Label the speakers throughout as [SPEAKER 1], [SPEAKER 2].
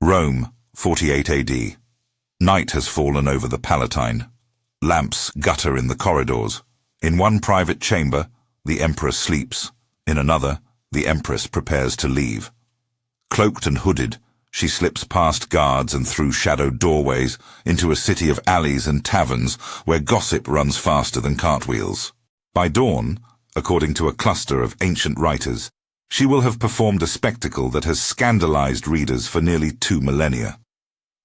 [SPEAKER 1] Rome, 48 AD. Night has fallen over the Palatine. Lamps gutter in the corridors. In one private chamber, the Emperor sleeps. In another, the Empress prepares to leave. Cloaked and hooded, she slips past guards and through shadowed doorways into a city of alleys and taverns where gossip runs faster than cartwheels. By dawn, according to a cluster of ancient writers, she will have performed a spectacle that has scandalized readers for nearly 2 millennia.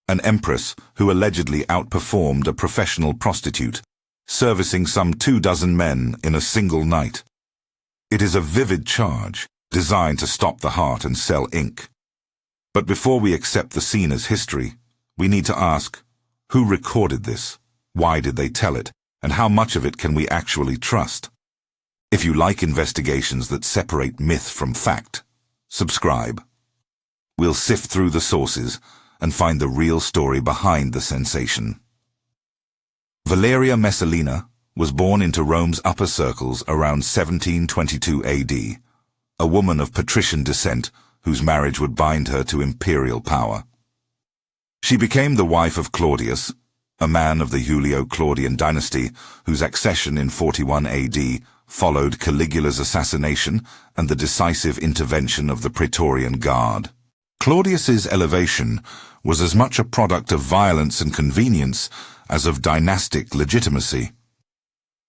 [SPEAKER 1] An empress who allegedly outperformed a professional prostitute, servicing some 24 men in a single night. It is a vivid charge, designed to stop the heart and sell ink. But before we accept the scene as history, we need to ask, who recorded this? Why did they tell it? And how much of it can we actually trust? If you like investigations that separate myth from fact, subscribe. We'll sift through the sources and find the real story behind the sensation. Valeria Messalina was born into Rome's upper circles around 1722 AD, a woman of patrician descent whose marriage would bind her to imperial power. She became the wife of Claudius, a man of the Julio-Claudian dynasty whose accession in 41 AD followed Caligula's assassination and the decisive intervention of the Praetorian Guard. Claudius's elevation was as much a product of violence and convenience as of dynastic legitimacy.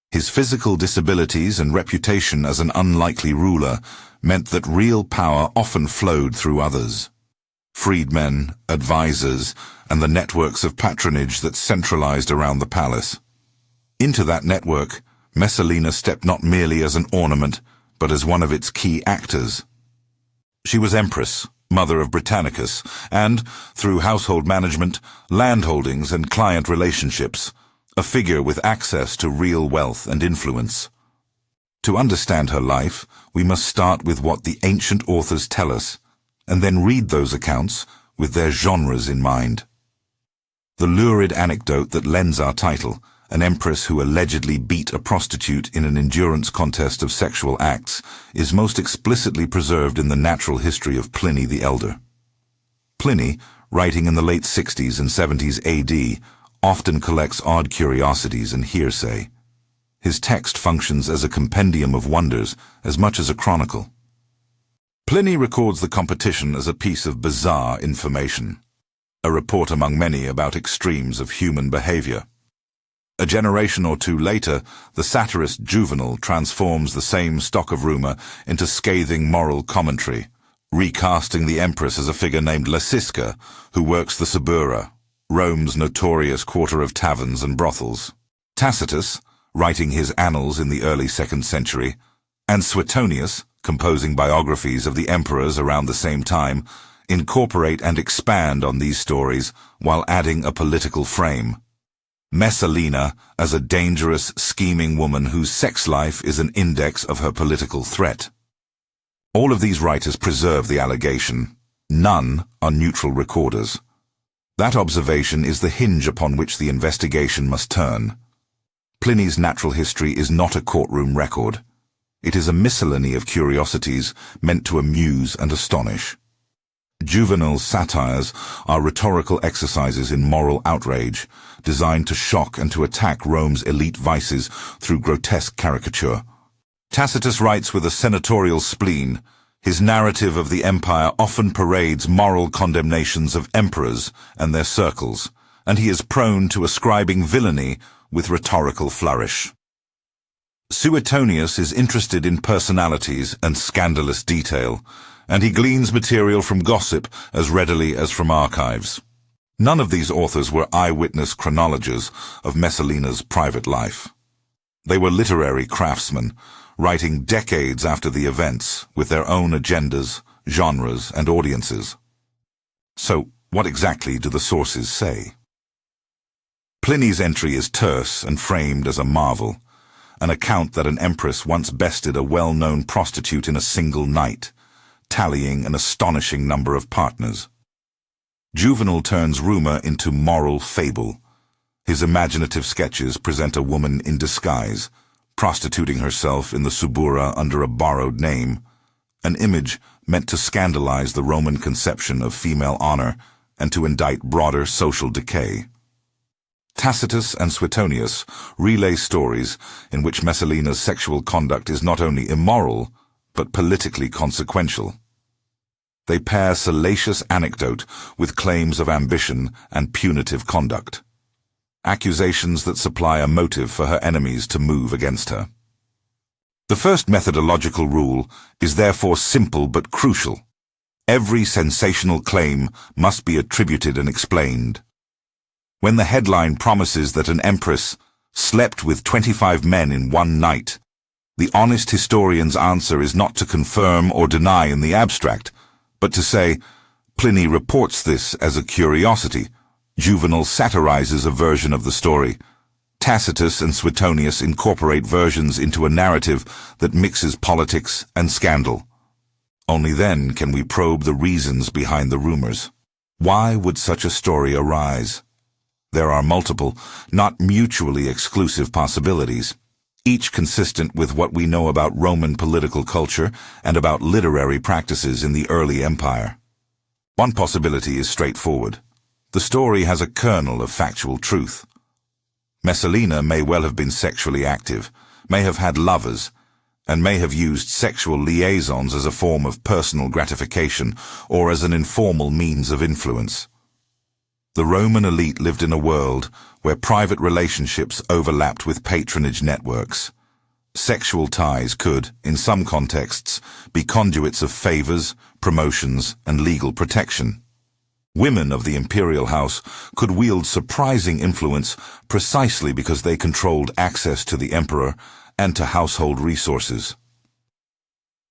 [SPEAKER 1] His physical disabilities and reputation as an unlikely ruler meant that real power often flowed through others. Freedmen, advisors, and the networks of patronage that centralized around the palace. Into that network, Messalina stepped not merely as an ornament, but as one of its key actors. She was Empress, mother of Britannicus, and, through household management, landholdings, and client relationships, a figure with access to real wealth and influence. To understand her life, we must start with what the ancient authors tell us, and then read those accounts with their genres in mind. The lurid anecdote that lends our title, an empress who allegedly beat a prostitute in an endurance contest of sexual acts, is most explicitly preserved in the natural history of Pliny the Elder. Pliny, writing in the late 60s and 70s AD, often collects odd curiosities and hearsay. His text functions as a compendium of wonders as much as a chronicle. Pliny records the competition as a piece of bizarre information, a report among many about extremes of human behavior. A generation or two later, the satirist Juvenal transforms the same stock of rumor into scathing moral commentary, recasting the empress as a figure named Lysiska, who works the Subura, Rome's notorious quarter of taverns and brothels. Tacitus, writing his annals in the early 2nd century, and Suetonius, composing biographies of the emperors around the same time, incorporate and expand on these stories while adding a political frame. Messalina as a dangerous, scheming woman whose sex life is an index of her political threat. All of these writers preserve the allegation. None are neutral recorders. That observation is the hinge upon which the investigation must turn. Pliny's natural history is not a courtroom record. It is a miscellany of curiosities meant to amuse and astonish. Juvenal's satires are rhetorical exercises in moral outrage, designed to shock and to attack Rome's elite vices through grotesque caricature. Tacitus writes with a senatorial spleen. His narrative of the empire often parades moral condemnations of emperors and their circles, and he is prone to ascribing villainy with rhetorical flourish. Suetonius is interested in personalities and scandalous detail, and he gleans material from gossip as readily as from archives. None of these authors were eyewitness chronologers of Messalina's private life. They were literary craftsmen, writing decades after the events, with their own agendas, genres, and audiences. So, what exactly do the sources say? Pliny's entry is terse and framed as a marvel, an account that an empress once bested a well-known prostitute in a single night, tallying an astonishing number of partners. Juvenal turns rumor into moral fable. His imaginative sketches present a woman in disguise, prostituting herself in the Subura under a borrowed name, an image meant to scandalize the Roman conception of female honor and to indict broader social decay. Tacitus and Suetonius relay stories in which Messalina's sexual conduct is not only immoral, but politically consequential. They pair salacious anecdote with claims of ambition and punitive conduct, accusations that supply a motive for her enemies to move against her. The first methodological rule is therefore simple but crucial. Every sensational claim must be attributed and explained. When the headline promises that an empress slept with 25 men in one night, the honest historian's answer is not to confirm or deny in the abstract, but to say, Pliny reports this as a curiosity, Juvenal satirizes a version of the story, Tacitus and Suetonius incorporate versions into a narrative that mixes politics and scandal. Only then can we probe the reasons behind the rumors. Why would such a story arise? There are multiple, not mutually exclusive possibilities, each consistent with what we know about Roman political culture and about literary practices in the early empire. One possibility is straightforward. The story has a kernel of factual truth. Messalina may well have been sexually active, may have had lovers, and may have used sexual liaisons as a form of personal gratification or as an informal means of influence. The Roman elite lived in a world where private relationships overlapped with patronage networks. Sexual ties could, in some contexts, be conduits of favors, promotions, and legal protection. Women of the imperial house could wield surprising influence precisely because they controlled access to the emperor and to household resources.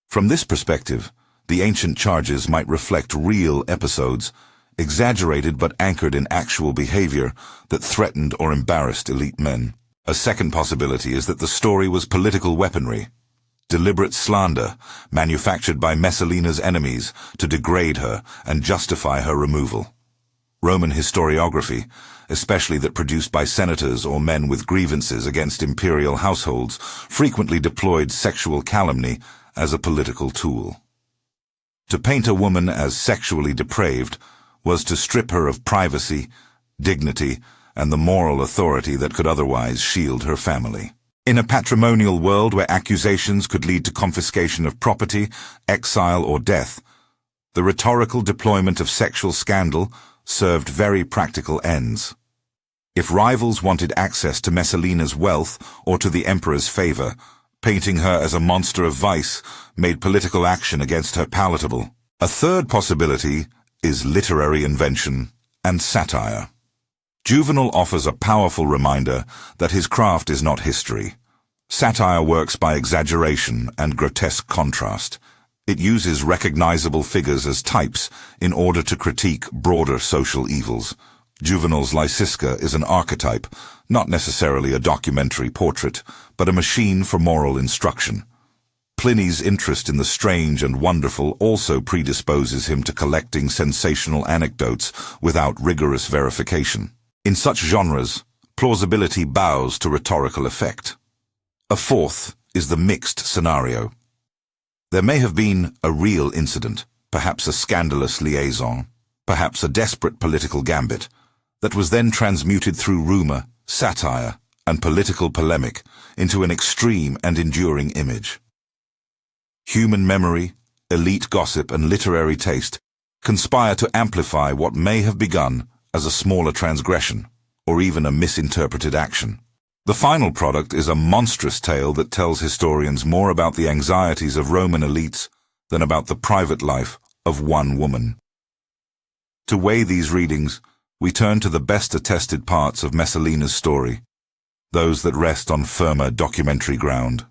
[SPEAKER 1] From this perspective, the ancient charges might reflect real episodes, exaggerated but anchored in actual behavior that threatened or embarrassed elite men. A second possibility is that the story was political weaponry, deliberate slander manufactured by Messalina's enemies to degrade her and justify her removal. Roman historiography, especially that produced by senators or men with grievances against imperial households, frequently deployed sexual calumny as a political tool. To paint a woman as sexually depraved was to strip her of privacy, dignity, and the moral authority that could otherwise shield her family. In a patrimonial world where accusations could lead to confiscation of property, exile, or death, the rhetorical deployment of sexual scandal served very practical ends. If rivals wanted access to Messalina's wealth or to the emperor's favor, painting her as a monster of vice made political action against her palatable. A third possibility is literary invention and satire. Juvenal offers a powerful reminder that his craft is not history. Satire works by exaggeration and grotesque contrast. It uses recognizable figures as types in order to critique broader social evils. Juvenal's Lysiska is an archetype, not necessarily a documentary portrait, but a machine for moral instruction. Pliny's interest in the strange and wonderful also predisposes him to collecting sensational anecdotes without rigorous verification. In such genres, plausibility bows to rhetorical effect. A fourth is the mixed scenario. There may have been a real incident, perhaps a scandalous liaison, perhaps a desperate political gambit, that was then transmuted through rumor, satire, and political polemic into an extreme and enduring image. Human memory, elite gossip, and literary taste conspire to amplify what may have begun as a smaller transgression, or even a misinterpreted action. The final product is a monstrous tale that tells historians more about the anxieties of Roman elites than about the private life of one woman. To weigh these readings, we turn to the best attested parts of Messalina's story, those that rest on firmer documentary ground.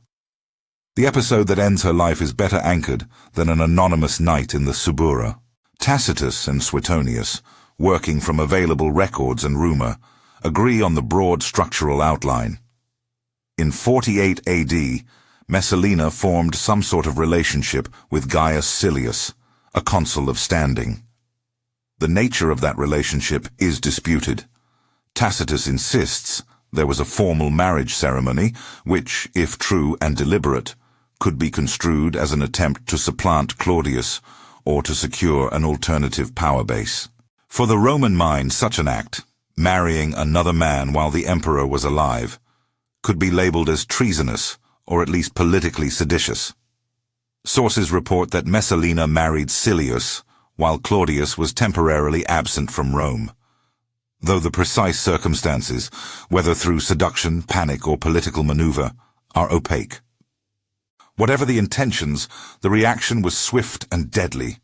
[SPEAKER 1] The episode that ends her life is better anchored than an anonymous night in the Subura. Tacitus and Suetonius, working from available records and rumor, agree on the broad structural outline. In 48 AD, Messalina formed some sort of relationship with Gaius Silius, a consul of standing. The nature of that relationship is disputed. Tacitus insists there was a formal marriage ceremony, which, if true and deliberate, could be construed as an attempt to supplant Claudius or to secure an alternative power base. For the Roman mind, such an act, marrying another man while the emperor was alive, could be labeled as treasonous or at least politically seditious. Sources report that Messalina married Silius while Claudius was temporarily absent from Rome, though the precise circumstances, whether through seduction, panic, or political maneuver, are opaque. Whatever the intentions, the reaction was swift and deadly.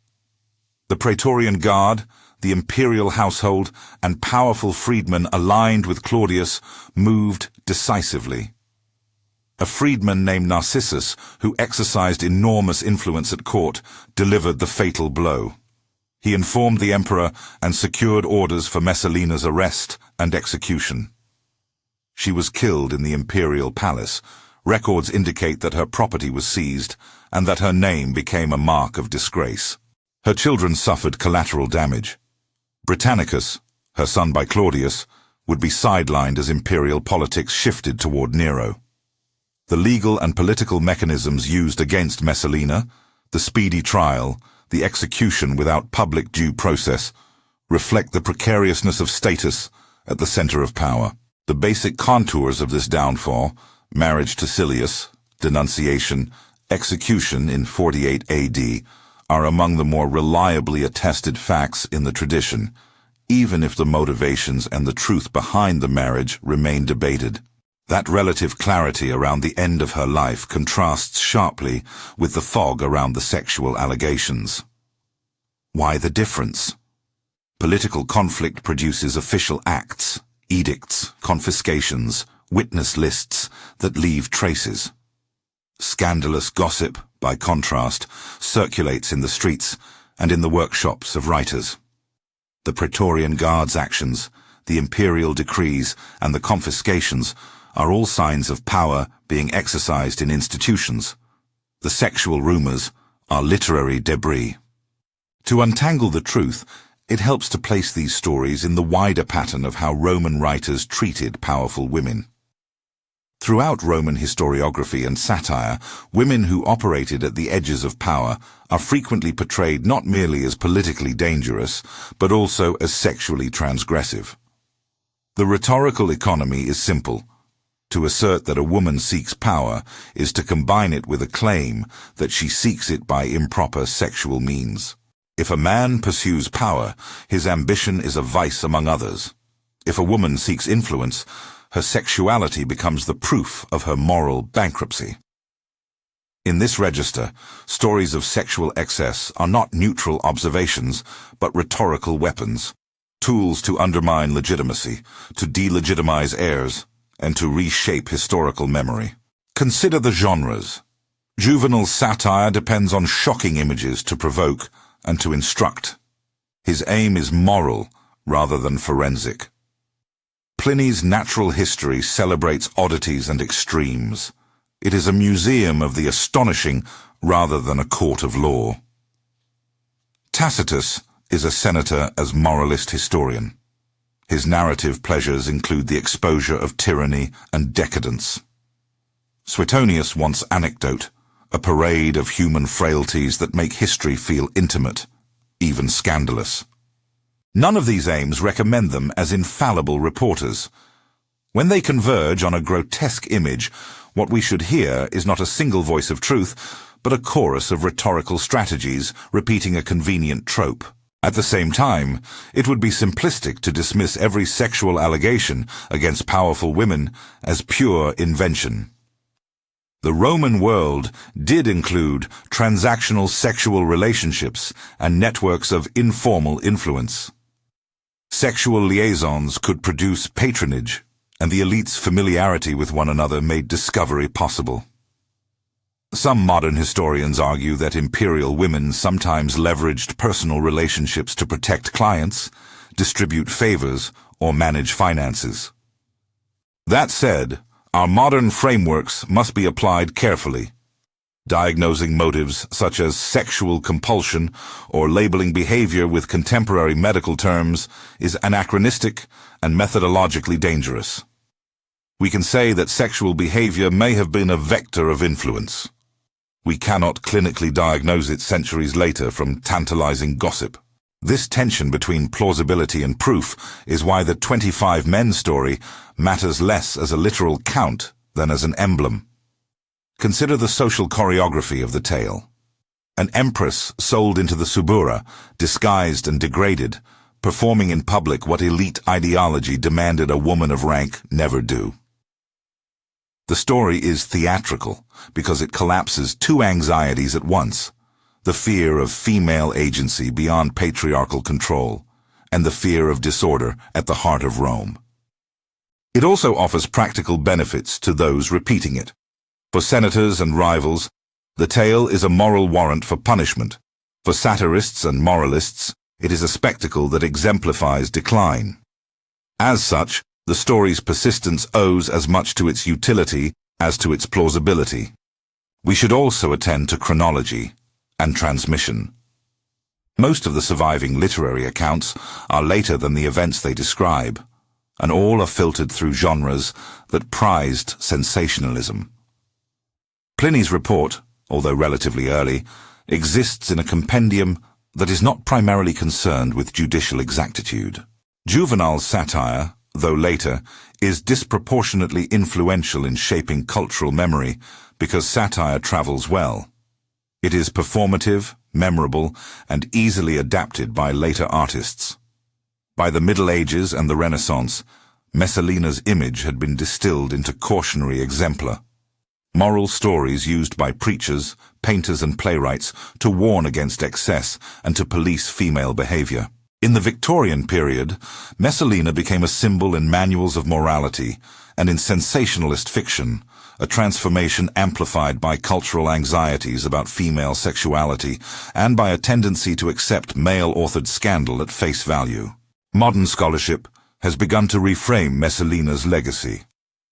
[SPEAKER 1] The Praetorian Guard, the imperial household, and powerful freedmen aligned with Claudius moved decisively. A freedman named Narcissus, who exercised enormous influence at court, delivered the fatal blow. He informed the emperor and secured orders for Messalina's arrest and execution. She was killed in the imperial palace. Records indicate that her property was seized and that her name became a mark of disgrace. Her children suffered collateral damage. Britannicus, her son by Claudius, would be sidelined as imperial politics shifted toward Nero. The legal and political mechanisms used against Messalina, the speedy trial, the execution without public due process, reflect the precariousness of status at the center of power. The basic contours of this downfall, marriage to Silius, denunciation, execution in 48 AD, are among the more reliably attested facts in the tradition, even if the motivations and the truth behind the marriage remain debated. That relative clarity around the end of her life contrasts sharply with the fog around the sexual allegations. Why the difference? Political conflict produces official acts, edicts, confiscations, witness lists that leave traces. Scandalous gossip, by contrast, circulates in the streets and in the workshops of writers. The Praetorian Guard's actions, the imperial decrees, and the confiscations are all signs of power being exercised in institutions. The sexual rumors are literary debris. To untangle the truth, it helps to place these stories in the wider pattern of how Roman writers treated powerful women. Throughout Roman historiography and satire, women who operated at the edges of power are frequently portrayed not merely as politically dangerous, but also as sexually transgressive. The rhetorical economy is simple. To assert that a woman seeks power is to combine it with a claim that she seeks it by improper sexual means. If a man pursues power, his ambition is a vice among others. If a woman seeks influence, her sexuality becomes the proof of her moral bankruptcy. In this register, stories of sexual excess are not neutral observations, but rhetorical weapons, tools to undermine legitimacy, to delegitimize heirs, and to reshape historical memory. Consider the genres. Juvenal's satire depends on shocking images to provoke and to instruct. His aim is moral rather than forensic. Pliny's natural history celebrates oddities and extremes. It is a museum of the astonishing rather than a court of law. Tacitus is a senator as moralist historian. His narrative pleasures include the exposure of tyranny and decadence. Suetonius wants anecdote, a parade of human frailties that make history feel intimate, even scandalous. None of these aims recommend them as infallible reporters. When they converge on a grotesque image, what we should hear is not a single voice of truth, but a chorus of rhetorical strategies repeating a convenient trope. At the same time, it would be simplistic to dismiss every sexual allegation against powerful women as pure invention. The Roman world did include transactional sexual relationships and networks of informal influence. Sexual liaisons could produce patronage, and the elite's familiarity with one another made discovery possible. Some modern historians argue that imperial women sometimes leveraged personal relationships to protect clients, distribute favors, or manage finances. That said, our modern frameworks must be applied carefully. Diagnosing motives such as sexual compulsion or labeling behavior with contemporary medical terms is anachronistic and methodologically dangerous. We can say that sexual behavior may have been a vector of influence. We cannot clinically diagnose it centuries later from tantalizing gossip. This tension between plausibility and proof is why the 25 men story matters less as a literal count than as an emblem. Consider the social choreography of the tale. An empress sold into the Subura, disguised and degraded, performing in public what elite ideology demanded a woman of rank never do. The story is theatrical because it collapses two anxieties at once: the fear of female agency beyond patriarchal control, and the fear of disorder at the heart of Rome. It also offers practical benefits to those repeating it. For senators and rivals, the tale is a moral warrant for punishment. For satirists and moralists, it is a spectacle that exemplifies decline. As such, the story's persistence owes as much to its utility as to its plausibility. We should also attend to chronology and transmission. Most of the surviving literary accounts are later than the events they describe, and all are filtered through genres that prized sensationalism. Pliny's report, although relatively early, exists in a compendium that is not primarily concerned with judicial exactitude. Juvenal's satire, though later, is disproportionately influential in shaping cultural memory because satire travels well. It is performative, memorable, and easily adapted by later artists. By the Middle Ages and the Renaissance, Messalina's image had been distilled into cautionary exemplar. Moral stories used by preachers, painters, and playwrights to warn against excess and to police female behavior. In the Victorian period, Messalina became a symbol in manuals of morality and in sensationalist fiction, a transformation amplified by cultural anxieties about female sexuality and by a tendency to accept male-authored scandal at face value. Modern scholarship has begun to reframe Messalina's legacy.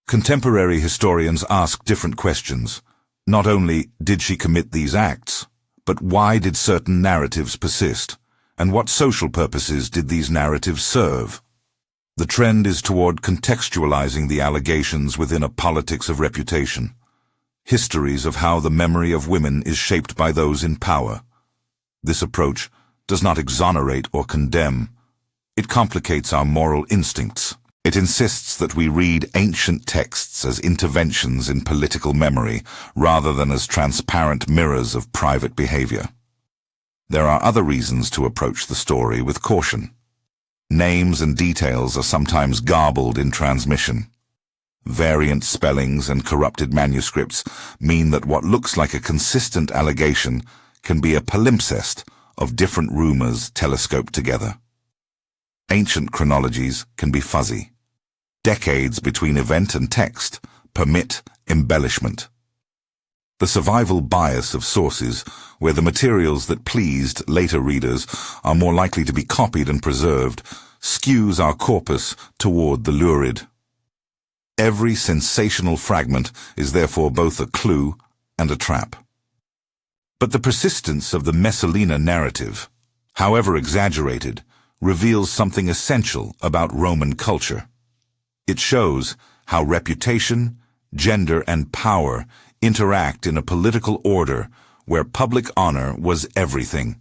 [SPEAKER 1] Contemporary historians ask different questions. Not only did she commit these acts, but why did certain narratives persist, and what social purposes did these narratives serve? The trend is toward contextualizing the allegations within a politics of reputation, histories of how the memory of women is shaped by those in power. This approach does not exonerate or condemn. It complicates our moral instincts. It insists that we read ancient texts as interventions in political memory rather than as transparent mirrors of private behavior. There are other reasons to approach the story with caution. Names and details are sometimes garbled in transmission. Variant spellings and corrupted manuscripts mean that what looks like a consistent allegation can be a palimpsest of different rumors telescoped together. Ancient chronologies can be fuzzy. Decades between event and text permit embellishment. The survival bias of sources, where the materials that pleased later readers are more likely to be copied and preserved, skews our corpus toward the lurid. Every sensational fragment is therefore both a clue and a trap. But the persistence of the Messalina narrative, however exaggerated, reveals something essential about Roman culture. It shows how reputation, gender, and power interact in a political order where public honor was everything.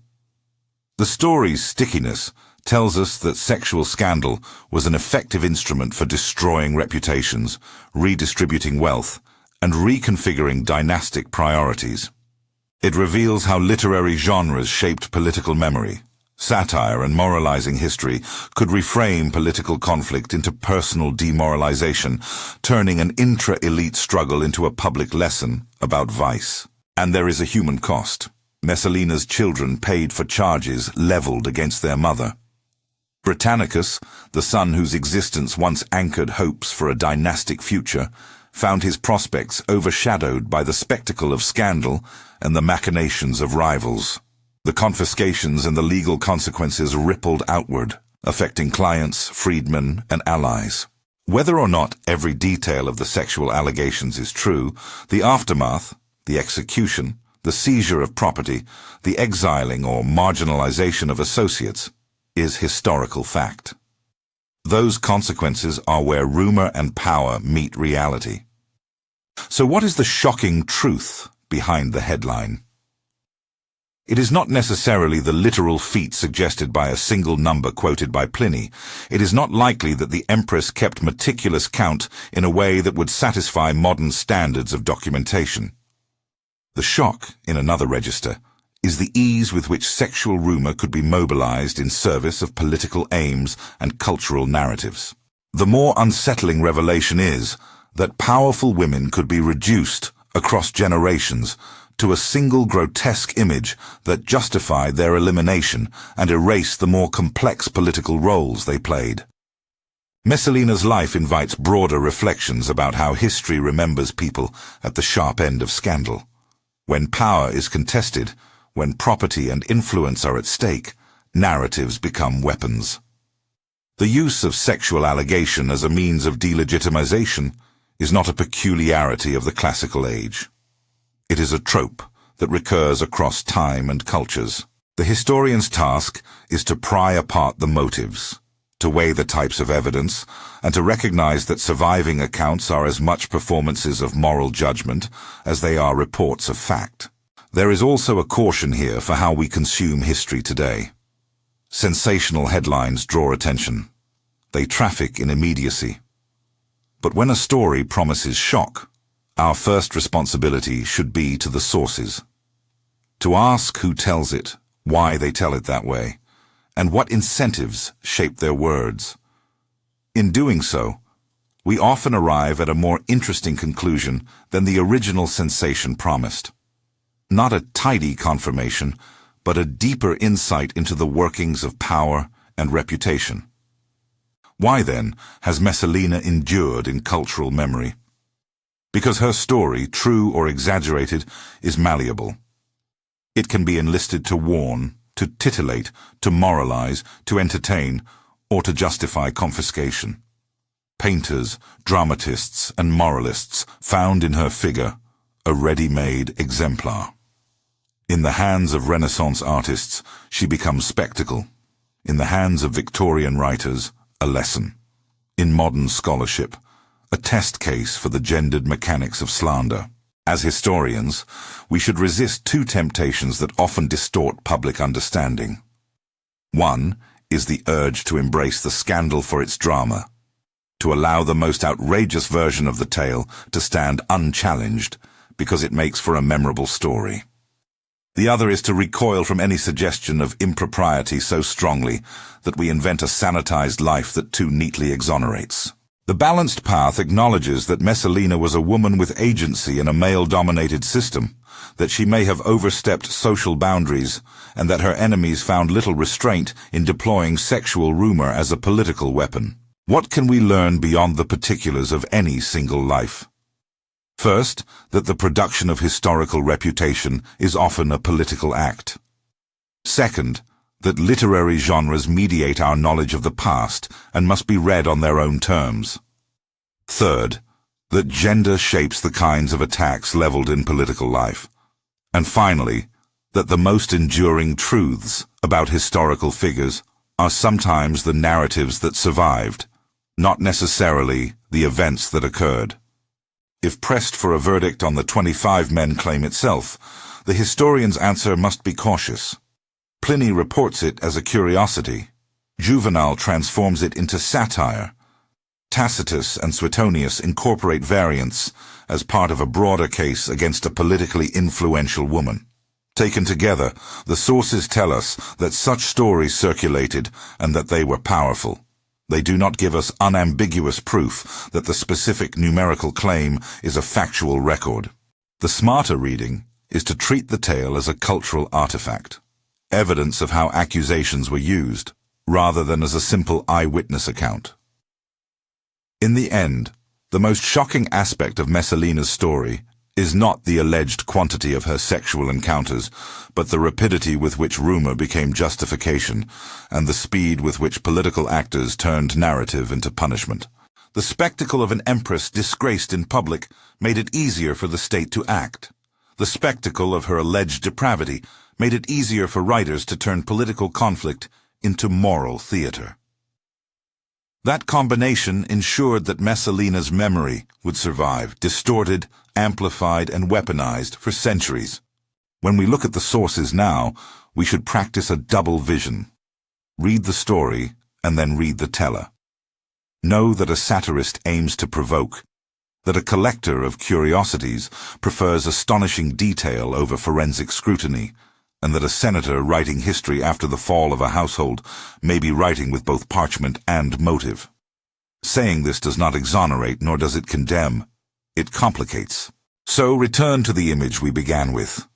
[SPEAKER 1] The story's stickiness tells us that sexual scandal was an effective instrument for destroying reputations, redistributing wealth, and reconfiguring dynastic priorities. It reveals how literary genres shaped political memory. Satire and moralizing history could reframe political conflict into personal demoralization, turning an intra-elite struggle into a public lesson about vice. And there is a human cost. Messalina's children paid for charges leveled against their mother. Britannicus, the son whose existence once anchored hopes for a dynastic future, found his prospects overshadowed by the spectacle of scandal and the machinations of rivals. The confiscations and the legal consequences rippled outward, affecting clients, freedmen, and allies. Whether or not every detail of the sexual allegations is true, the aftermath, the execution, the seizure of property, the exiling or marginalization of associates, is historical fact. Those consequences are where rumor and power meet reality. So what is the shocking truth behind the headline? It is not necessarily the literal feat suggested by a single number quoted by Pliny. It is not likely that the Empress kept meticulous count in a way that would satisfy modern standards of documentation. The shock, in another register, is the ease with which sexual rumor could be mobilized in service of political aims and cultural narratives. The more unsettling revelation is that powerful women could be reduced across generations to a single grotesque image that justified their elimination and erased the more complex political roles they played. Messalina's life invites broader reflections about how history remembers people at the sharp end of scandal. When power is contested, when property and influence are at stake, narratives become weapons. The use of sexual allegation as a means of delegitimization is not a peculiarity of the classical age. It is a trope that recurs across time and cultures. The historian's task is to pry apart the motives, to weigh the types of evidence, and to recognize that surviving accounts are as much performances of moral judgment as they are reports of fact. There is also a caution here for how we consume history today. Sensational headlines draw attention. They traffic in immediacy. But when a story promises shock, our first responsibility should be to the sources. To ask who tells it, why they tell it that way, and what incentives shape their words. In doing so, we often arrive at a more interesting conclusion than the original sensation promised. Not a tidy confirmation, but a deeper insight into the workings of power and reputation. Why, then, has Messalina endured in cultural memory? Because her story, true or exaggerated, is malleable. It can be enlisted to warn, to titillate, to moralize, to entertain, or to justify confiscation. Painters, dramatists, and moralists found in her figure a ready-made exemplar. In the hands of Renaissance artists, she becomes spectacle. In the hands of Victorian writers, a lesson. In modern scholarship, a test case for the gendered mechanics of slander. As historians, we should resist two temptations that often distort public understanding. One is the urge to embrace the scandal for its drama, to allow the most outrageous version of the tale to stand unchallenged because it makes for a memorable story. The other is to recoil from any suggestion of impropriety so strongly that we invent a sanitized life that too neatly exonerates. The balanced path acknowledges that Messalina was a woman with agency in a male-dominated system, that she may have overstepped social boundaries, and that her enemies found little restraint in deploying sexual rumor as a political weapon. What can we learn beyond the particulars of any single life? First, that the production of historical reputation is often a political act. Second, that literary genres mediate our knowledge of the past and must be read on their own terms. Third, that gender shapes the kinds of attacks leveled in political life. And finally, that the most enduring truths about historical figures are sometimes the narratives that survived, not necessarily the events that occurred. If pressed for a verdict on the 25 men claim itself, the historian's answer must be cautious. Pliny reports it as a curiosity. Juvenal transforms it into satire. Tacitus and Suetonius incorporate variants as part of a broader case against a politically influential woman. Taken together, the sources tell us that such stories circulated and that they were powerful. They do not give us unambiguous proof that the specific numerical claim is a factual record. The smarter reading is to treat the tale as a cultural artifact, evidence of how accusations were used, rather than as a simple eyewitness account. In the end, the most shocking aspect of Messalina's story is not the alleged quantity of her sexual encounters, but the rapidity with which rumor became justification, and the speed with which political actors turned narrative into punishment. The spectacle of an empress disgraced in public made it easier for the state to act. The spectacle of her alleged depravity made it easier for writers to turn political conflict into moral theater. That combination ensured that Messalina's memory would survive, distorted, amplified, and weaponized for centuries. When we look at the sources now, we should practice a double vision. Read the story and then read the teller. Know that a satirist aims to provoke, that a collector of curiosities prefers astonishing detail over forensic scrutiny, and that a senator writing history after the fall of a household may be writing with both parchment and motive. Saying this does not exonerate, nor does it condemn. It complicates. So return to the image we began with.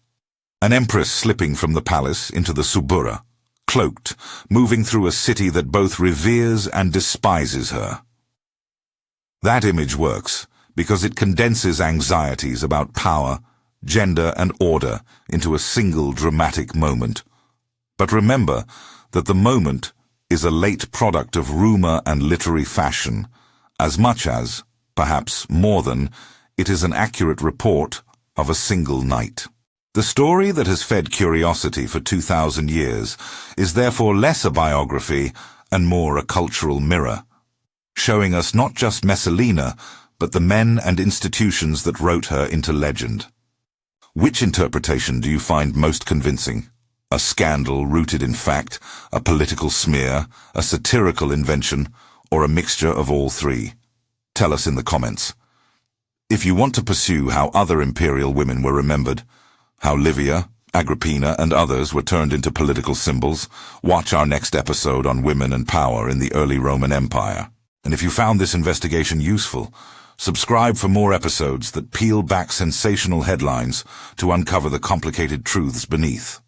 [SPEAKER 1] An empress slipping from the palace into the Subura, cloaked, moving through a city that both reveres and despises her. That image works because it condenses anxieties about power, gender, and order into a single dramatic moment. But remember that the moment is a late product of rumor and literary fashion, as much as, perhaps more than, it is an accurate report of a single night. The story that has fed curiosity for 2,000 years is therefore less a biography and more a cultural mirror, showing us not just Messalina, but the men and institutions that wrote her into legend. Which interpretation do you find most convincing? A scandal rooted in fact, a political smear, a satirical invention, or a mixture of all three? Tell us in the comments. If you want to pursue how other imperial women were remembered, how Livia, Agrippina, and others were turned into political symbols, watch our next episode on women and power in the early Roman Empire. And if you found this investigation useful, subscribe for more episodes that peel back sensational headlines to uncover the complicated truths beneath.